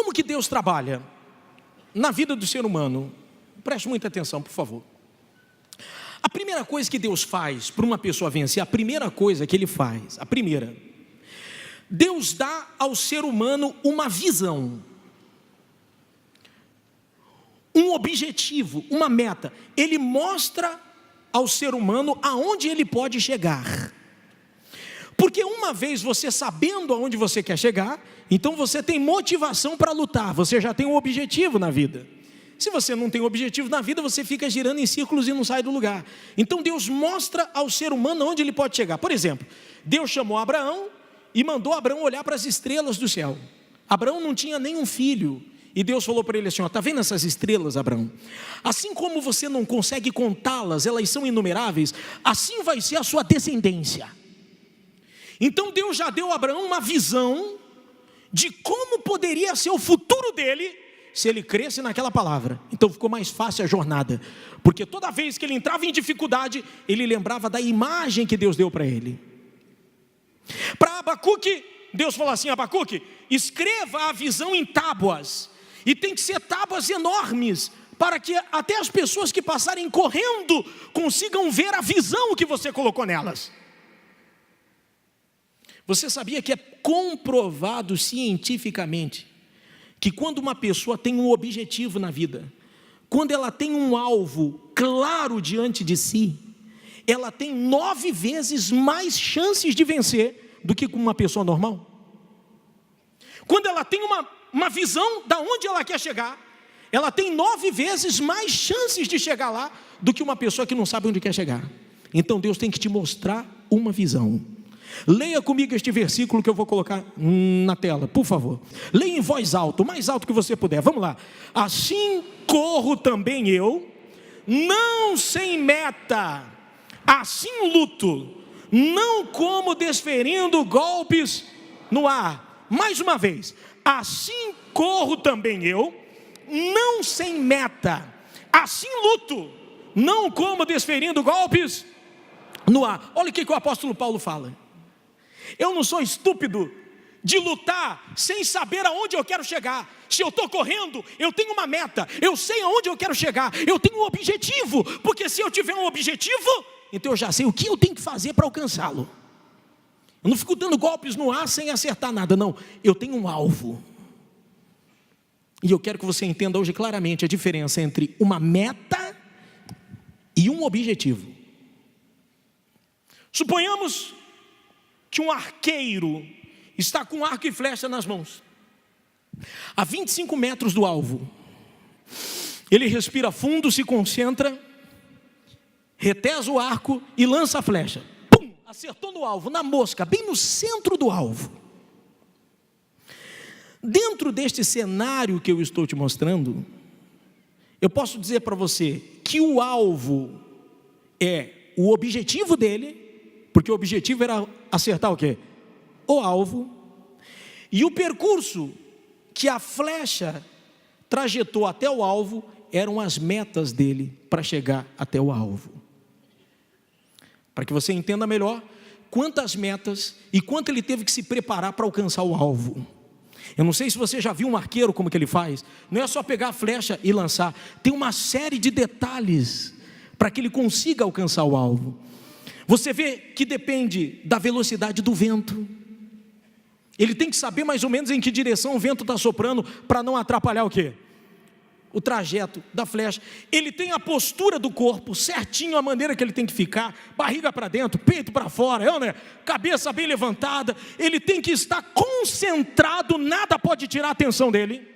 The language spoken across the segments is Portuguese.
como que Deus trabalha na vida do ser humano? Preste muita atenção, por favor. A primeira coisa que Deus faz para uma pessoa vencer, a primeira coisa que Ele faz, Deus dá ao ser humano uma visão, um objetivo, uma meta. Ele mostra ao ser humano aonde ele pode chegar. Porque uma vez você sabendo aonde você quer chegar, então você tem motivação para lutar, você já tem um objetivo na vida. Se você não tem objetivo na vida, você fica girando em círculos e não sai do lugar. Então Deus mostra ao ser humano onde ele pode chegar. Por exemplo, Deus chamou Abraão e mandou Abraão olhar para as estrelas do céu. Abraão não tinha nenhum filho. E Deus falou para ele assim, está vendo essas estrelas, Abraão? Assim como você não consegue contá-las, elas são inumeráveis, assim vai ser a sua descendência. Então Deus já deu a Abraão uma visão de como poderia ser o futuro dele, se ele cresce naquela palavra. Então ficou mais fácil a jornada, porque toda vez que ele entrava em dificuldade, ele lembrava da imagem que Deus deu para ele. Para Abacuque, Deus falou assim, Abacuque, escreva a visão em tábuas, e tem que ser tábuas enormes, para que até as pessoas que passarem correndo, consigam ver a visão que você colocou nelas. Você sabia que é comprovado cientificamente, que quando uma pessoa tem um objetivo na vida, quando ela tem um alvo claro diante de si, ela tem 9 vezes mais chances de vencer do que com uma pessoa normal. Quando ela tem uma visão da onde ela quer chegar, ela tem 9 vezes mais chances de chegar lá do que uma pessoa que não sabe onde quer chegar. Então Deus tem que te mostrar uma visão. Leia comigo este versículo que eu vou colocar na tela, por favor. Leia em voz alta, o mais alto que você puder. Vamos lá. Assim corro também eu, não sem meta, assim luto, não como desferindo golpes no ar. Mais uma vez. Assim corro também eu, não sem meta, assim luto, não como desferindo golpes no ar. Olha o que o apóstolo Paulo fala. Eu não sou estúpido de lutar sem saber aonde eu quero chegar. Se eu estou correndo, eu tenho uma meta, eu sei aonde eu quero chegar, eu tenho um objetivo, porque se eu tiver um objetivo, então eu já sei o que eu tenho que fazer para alcançá-lo. Eu não fico dando golpes no ar sem acertar nada, não. Eu tenho um alvo. E eu quero que você entenda hoje claramente a diferença entre uma meta e um objetivo. Suponhamos que um arqueiro está com arco e flecha nas mãos, a 25 metros do alvo. Ele respira fundo, se concentra, retesa o arco e lança a flecha. Pum! Acertou no alvo, na mosca, bem no centro do alvo. Dentro deste cenário que eu estou te mostrando, eu posso dizer para você que o alvo é o objetivo dele, porque o objetivo era acertar o quê? O alvo. E o percurso que a flecha trajetou até o alvo eram as metas dele para chegar até o alvo. Para que você entenda melhor quantas metas e quanto ele teve que se preparar para alcançar o alvo. Eu não sei se você já viu um arqueiro como que ele faz. Não é só pegar a flecha e lançar. Tem uma série de detalhes para que ele consiga alcançar o alvo. Você vê que depende da velocidade do vento. Ele tem que saber mais ou menos em que direção o vento está soprando para não atrapalhar o quê? O trajeto da flecha. Ele tem a postura do corpo certinho, a maneira que ele tem que ficar, barriga para dentro, peito para fora, né? Cabeça bem levantada. Ele tem que estar concentrado, nada pode tirar a atenção dele.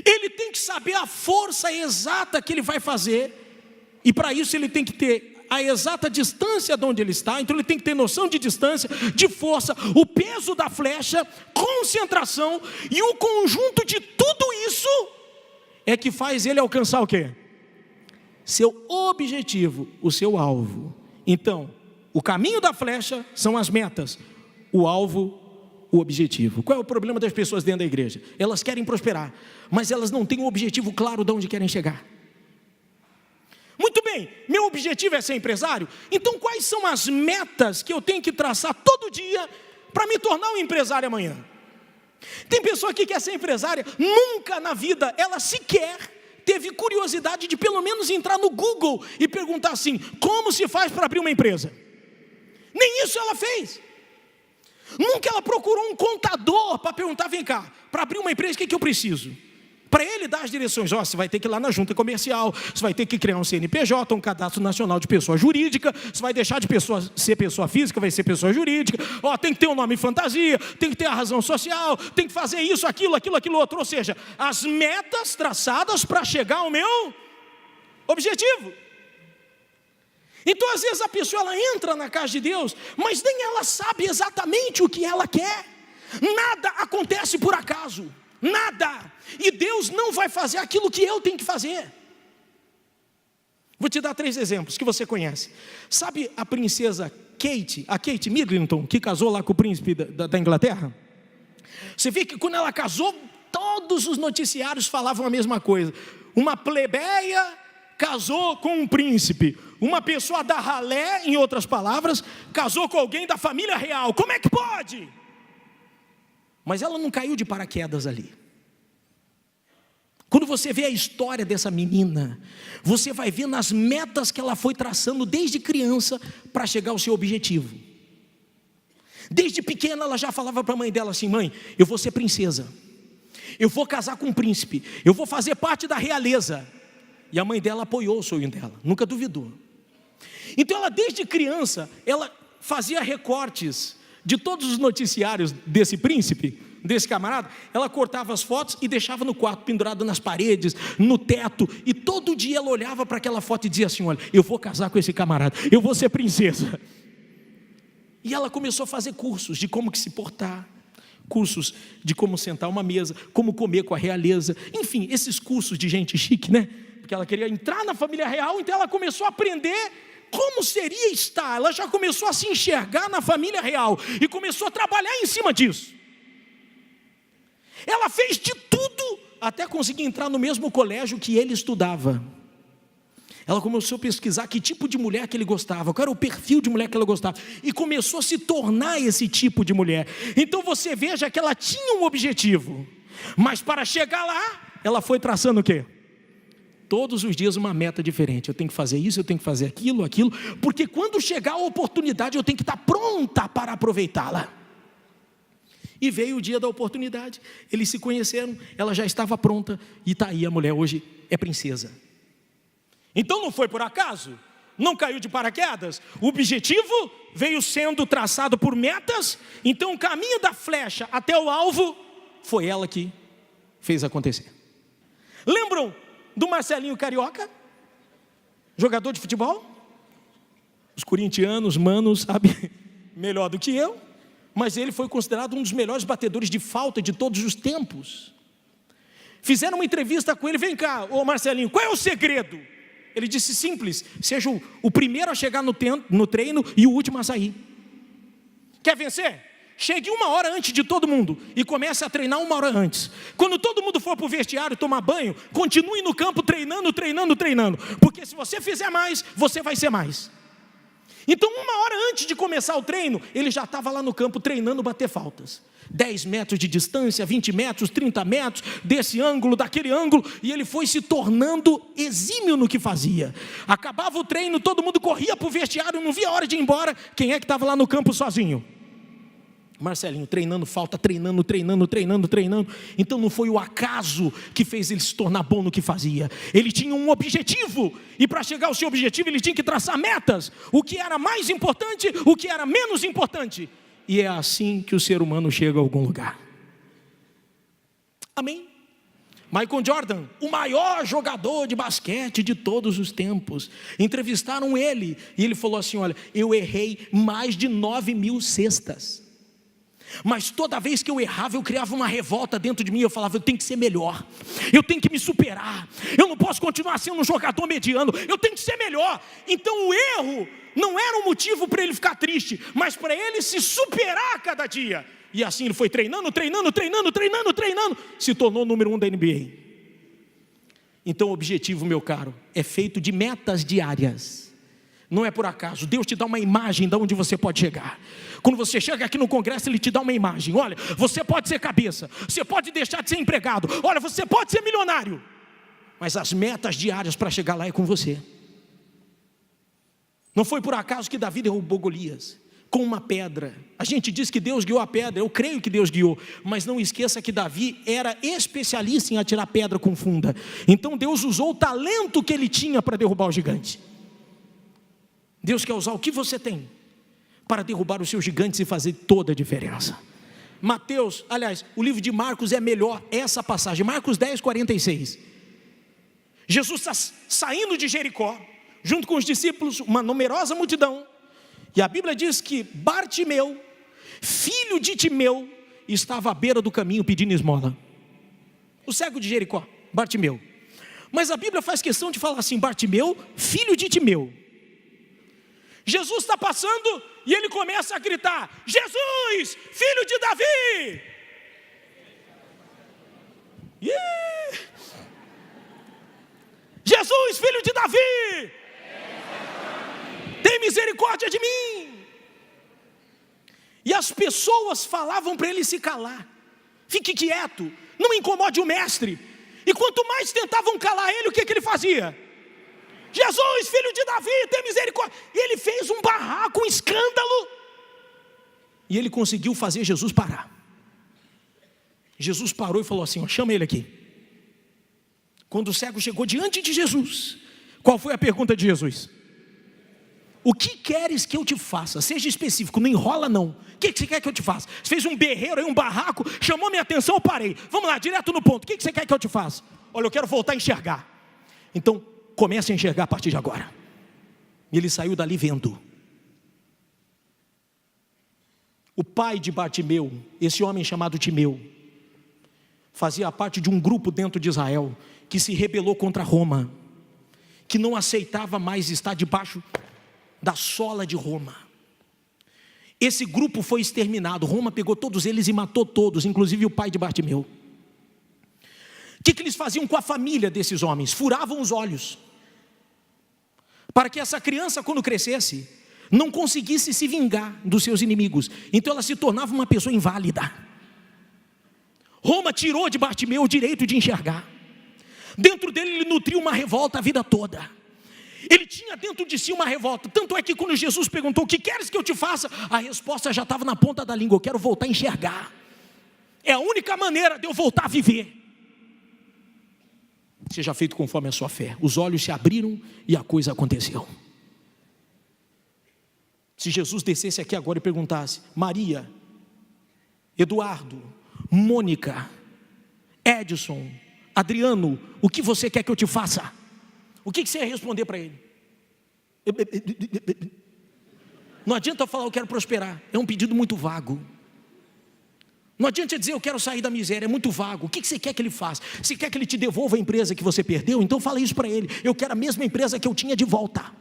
Ele tem que saber a força exata que ele vai fazer, e para isso ele tem que ter a exata distância de onde ele está. Então ele tem que ter noção de distância, de força, o peso da flecha, concentração, e o conjunto de tudo isso é que faz ele alcançar o quê? Seu objetivo, o seu alvo. Então, o caminho da flecha são as metas, o alvo, o objetivo. Qual é o problema das pessoas dentro da igreja? Elas querem prosperar, mas elas não têm um objetivo claro de onde querem chegar. Muito bem, meu objetivo é ser empresário, então quais são as metas que eu tenho que traçar todo dia para me tornar um empresário amanhã? Tem pessoa que quer ser empresária, nunca na vida ela sequer teve curiosidade de pelo menos entrar no Google e perguntar assim: como se faz para abrir uma empresa? Nem isso ela fez. Nunca ela procurou um contador para perguntar: vem cá, para abrir uma empresa, o que eu preciso? Para ele dar as direções: ó, você vai ter que ir lá na junta comercial, você vai ter que criar um CNPJ, um cadastro nacional de pessoa jurídica, você vai deixar de ser pessoa física, vai ser pessoa jurídica, ó, tem que ter um nome fantasia, tem que ter a razão social, tem que fazer isso, aquilo outro, ou seja, as metas traçadas para chegar ao meu objetivo. Então às vezes a pessoa ela entra na casa de Deus, mas nem ela sabe exatamente o que ela quer. Nada acontece por acaso. Nada. E Deus não vai fazer aquilo que eu tenho que fazer. Vou te dar 3 exemplos que você conhece. Sabe a princesa Kate, a Kate Middleton, que casou lá com o príncipe da Inglaterra? Você vê que quando ela casou, todos os noticiários falavam a mesma coisa. Uma plebeia casou com um príncipe. Uma pessoa da ralé, em outras palavras, casou com alguém da família real. Como é que pode? Mas ela não caiu de paraquedas ali. Quando você vê a história dessa menina, você vai ver nas metas que ela foi traçando desde criança para chegar ao seu objetivo. Desde pequena ela já falava para a mãe dela assim: mãe, eu vou ser princesa, eu vou casar com um príncipe, eu vou fazer parte da realeza. E a mãe dela apoiou o sonho dela, nunca duvidou. Então ela desde criança, ela fazia recortes de todos os noticiários desse príncipe, desse camarada. Ela cortava as fotos e deixava no quarto, pendurado nas paredes, no teto, e todo dia ela olhava para aquela foto e dizia assim: olha, eu vou casar com esse camarada, eu vou ser princesa. E ela começou a fazer cursos de como que se portar, cursos de como sentar uma mesa, como comer com a realeza, enfim, esses cursos de gente chique, né? Porque ela queria entrar na família real, então ela começou a aprender como seria estar. Ela já começou a se enxergar na família real e começou a trabalhar em cima disso. Ela fez de tudo até conseguir entrar no mesmo colégio que ele estudava. Ela começou a pesquisar que tipo de mulher que ele gostava, qual era o perfil de mulher que ela gostava, e começou a se tornar esse tipo de mulher. Então você veja que ela tinha um objetivo, mas para chegar lá, ela foi traçando o quê? Todos os dias uma meta diferente. Eu tenho que fazer isso, eu tenho que fazer aquilo, porque quando chegar a oportunidade eu tenho que estar pronta para aproveitá-la. E veio o dia da oportunidade, eles se conheceram, ela já estava pronta, e está aí a mulher hoje é princesa. Então não foi por acaso, não caiu de paraquedas, o objetivo veio sendo traçado por metas, então o caminho da flecha até o alvo, foi ela que fez acontecer. Lembram do Marcelinho Carioca? Jogador de futebol? Os corintianos, manos, sabe melhor do que eu, mas ele foi considerado um dos melhores batedores de falta de todos os tempos. Fizeram uma entrevista com ele: vem cá, ô Marcelinho, qual é o segredo? Ele disse: simples, seja o primeiro a chegar no treino e o último a sair. Quer vencer? Chegue 1 hora antes de todo mundo e comece a treinar 1 hora antes. Quando todo mundo for para o vestiário tomar banho, continue no campo treinando, porque se você fizer mais, você vai ser mais. Então 1 hora antes de começar o treino, ele já estava lá no campo treinando bater faltas. 10 metros de distância, 20 metros, 30 metros, desse ângulo, daquele ângulo, e ele foi se tornando exímio no que fazia. Acabava o treino, todo mundo corria para o vestiário, não via a hora de ir embora. Quem é que estava lá no campo sozinho? Marcelinho, treinando falta, treinando. Então não foi o acaso que fez ele se tornar bom no que fazia. Ele tinha um objetivo, e para chegar ao seu objetivo ele tinha que traçar metas. O que era mais importante, o que era menos importante. E é assim que o ser humano chega a algum lugar. Amém? Michael Jordan, o maior jogador de basquete de todos os tempos, entrevistaram ele, e ele falou assim: olha, eu errei mais de 9.000 cestas, mas toda vez que eu errava, eu criava uma revolta dentro de mim. Eu falava: eu tenho que ser melhor, eu tenho que me superar, eu não posso continuar sendo um jogador mediano, eu tenho que ser melhor. Então o erro não era um motivo para ele ficar triste, mas para ele se superar a cada dia. E assim ele foi treinando, se tornou o número 1 da NBA. Então o objetivo, meu caro, é feito de metas diárias. Não é por acaso, Deus te dá uma imagem de onde você pode chegar. Quando você chega aqui no congresso, Ele te dá uma imagem. Olha, você pode ser cabeça, você pode deixar de ser empregado, olha, você pode ser milionário, mas as metas diárias para chegar lá é com você. Não foi por acaso que Davi derrubou Golias com uma pedra. A gente diz que Deus guiou a pedra, eu creio que Deus guiou, mas não esqueça que Davi era especialista em atirar pedra com funda. Então Deus usou o talento que ele tinha para derrubar o gigante. Deus quer usar o que você tem para derrubar os seus gigantes e fazer toda a diferença. Mateus, aliás, o livro de Marcos é melhor, essa passagem, Marcos 10, 46. Jesus está saindo de Jericó, junto com os discípulos, uma numerosa multidão, e a Bíblia diz que Bartimeu, filho de Timeu, estava à beira do caminho pedindo esmola. O cego de Jericó, Bartimeu. Mas a Bíblia faz questão de falar assim, Bartimeu, filho de Timeu. Jesus está passando e ele começa a gritar, Jesus, filho de Davi. Yeah. Jesus, filho de Davi, tem misericórdia de mim. E as pessoas falavam para ele se calar. Fique quieto, não incomode o mestre. E quanto mais tentavam calar ele, o que ele fazia? Jesus, filho de Davi, tem misericórdia. E ele fez um barraco, um escândalo. E ele conseguiu fazer Jesus parar. Jesus parou e falou assim, ó, chama ele aqui. Quando o cego chegou diante de Jesus, qual foi a pergunta de Jesus? O que queres que eu te faça? Seja específico, não enrola não. O que você quer que eu te faça? Você fez um berreiro aí, um barraco, chamou minha atenção, eu parei. Vamos lá, direto no ponto. O que você quer que eu te faça? Olha, eu quero voltar a enxergar. Então, comece a enxergar a partir de agora. E ele saiu dali vendo. O pai de Bartimeu, esse homem chamado Timeu, fazia parte de um grupo dentro de Israel que se rebelou contra Roma, que não aceitava mais estar debaixo da sola de Roma. Esse grupo foi exterminado. Roma pegou todos eles e matou todos, inclusive o pai de Bartimeu. O que eles faziam com a família desses homens? Furavam os olhos, para que essa criança, quando crescesse, não conseguisse se vingar dos seus inimigos. Então ela se tornava uma pessoa inválida. Roma tirou de Bartimeu o direito de enxergar. Dentro dele ele nutriu uma revolta a vida toda. Ele tinha dentro de si uma revolta. Tanto é que quando Jesus perguntou, o que queres que eu te faça? A resposta já estava na ponta da língua, eu quero voltar a enxergar. É a única maneira de eu voltar a viver. Seja feito conforme a sua fé. Os olhos se abriram e a coisa aconteceu. Se Jesus descesse aqui agora e perguntasse, Maria, Eduardo, Mônica, Edson, Adriano, o que você quer que eu te faça? O que você ia responder para ele? Não adianta eu falar eu quero prosperar, é um pedido muito vago. Não adianta dizer eu quero sair da miséria, é muito vago. O que você quer que ele faça? Se quer que ele te devolva a empresa que você perdeu, então fala isso para ele, eu quero a mesma empresa que eu tinha de volta.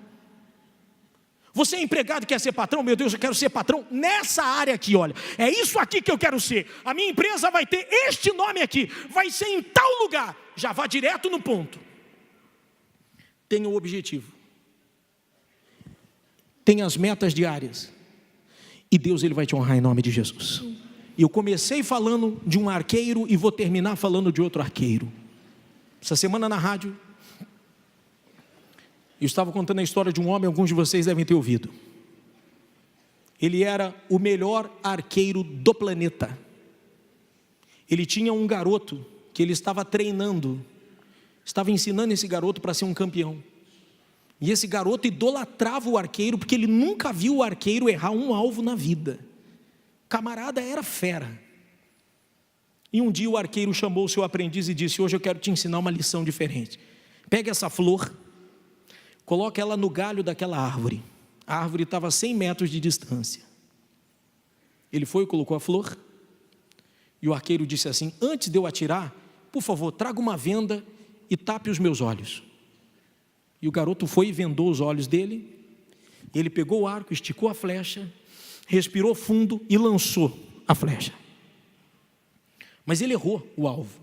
Você é empregado e quer ser patrão? Meu Deus, eu quero ser patrão nessa área aqui, olha. É isso aqui que eu quero ser. A minha empresa vai ter este nome aqui. Vai ser em tal lugar. Já vá direto no ponto. Tenha o objetivo. Tenha as metas diárias. E Deus ele vai te honrar em nome de Jesus. Eu comecei falando de um arqueiro e vou terminar falando de outro arqueiro. Essa semana na rádio, eu estava contando a história de um homem, alguns de vocês devem ter ouvido. Ele era o melhor arqueiro do planeta. Ele tinha um garoto que ele estava treinando, estava ensinando esse garoto para ser um campeão. E esse garoto idolatrava o arqueiro, porque ele nunca viu o arqueiro errar um alvo na vida. O camarada era fera. E um dia o arqueiro chamou o seu aprendiz e disse, hoje eu quero te ensinar uma lição diferente. Pega essa flor, coloca ela no galho daquela árvore. A árvore estava a 100 metros de distância. Ele foi e colocou a flor. E o arqueiro disse assim, antes de eu atirar, por favor, traga uma venda e tape os meus olhos. E o garoto foi e vendou os olhos dele. Ele pegou o arco, esticou a flecha, respirou fundo e lançou a flecha. Mas ele errou o alvo.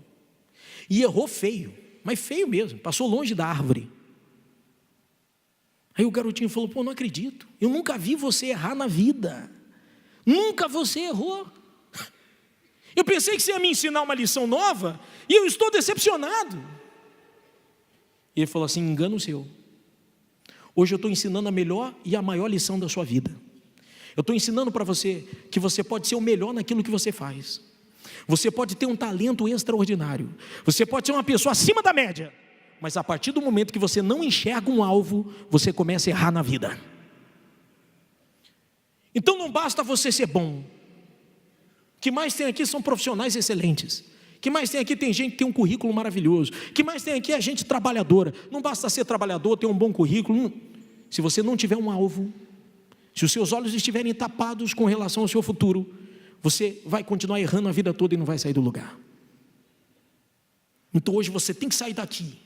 E errou feio, mas feio mesmo, passou longe da árvore. Aí o garotinho falou: pô, não acredito, eu nunca vi você errar na vida, nunca você errou. Eu pensei que você ia me ensinar uma lição nova, e eu estou decepcionado. E ele falou assim: engano seu. Hoje eu estou ensinando a melhor e a maior lição da sua vida. Eu estou ensinando para você que você pode ser o melhor naquilo que você faz. Você pode ter um talento extraordinário. Você pode ser uma pessoa acima da média. Mas a partir do momento que você não enxerga um alvo, você começa a errar na vida. Então não basta você ser bom. O que mais tem aqui são profissionais excelentes. O que mais tem aqui tem gente que tem um currículo maravilhoso. O que mais tem aqui é gente trabalhadora. Não basta ser trabalhador, ter um bom currículo. Se você não tiver um alvo, se os seus olhos estiverem tapados com relação ao seu futuro, você vai continuar errando a vida toda e não vai sair do lugar. Então hoje você tem que sair daqui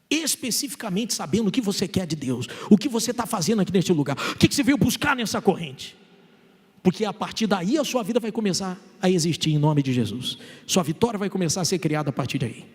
especificamente sabendo o que você quer de Deus, o que você está fazendo aqui neste lugar, o que você veio buscar nessa corrente, porque a partir daí a sua vida vai começar a existir em nome de Jesus, sua vitória vai começar a ser criada a partir daí.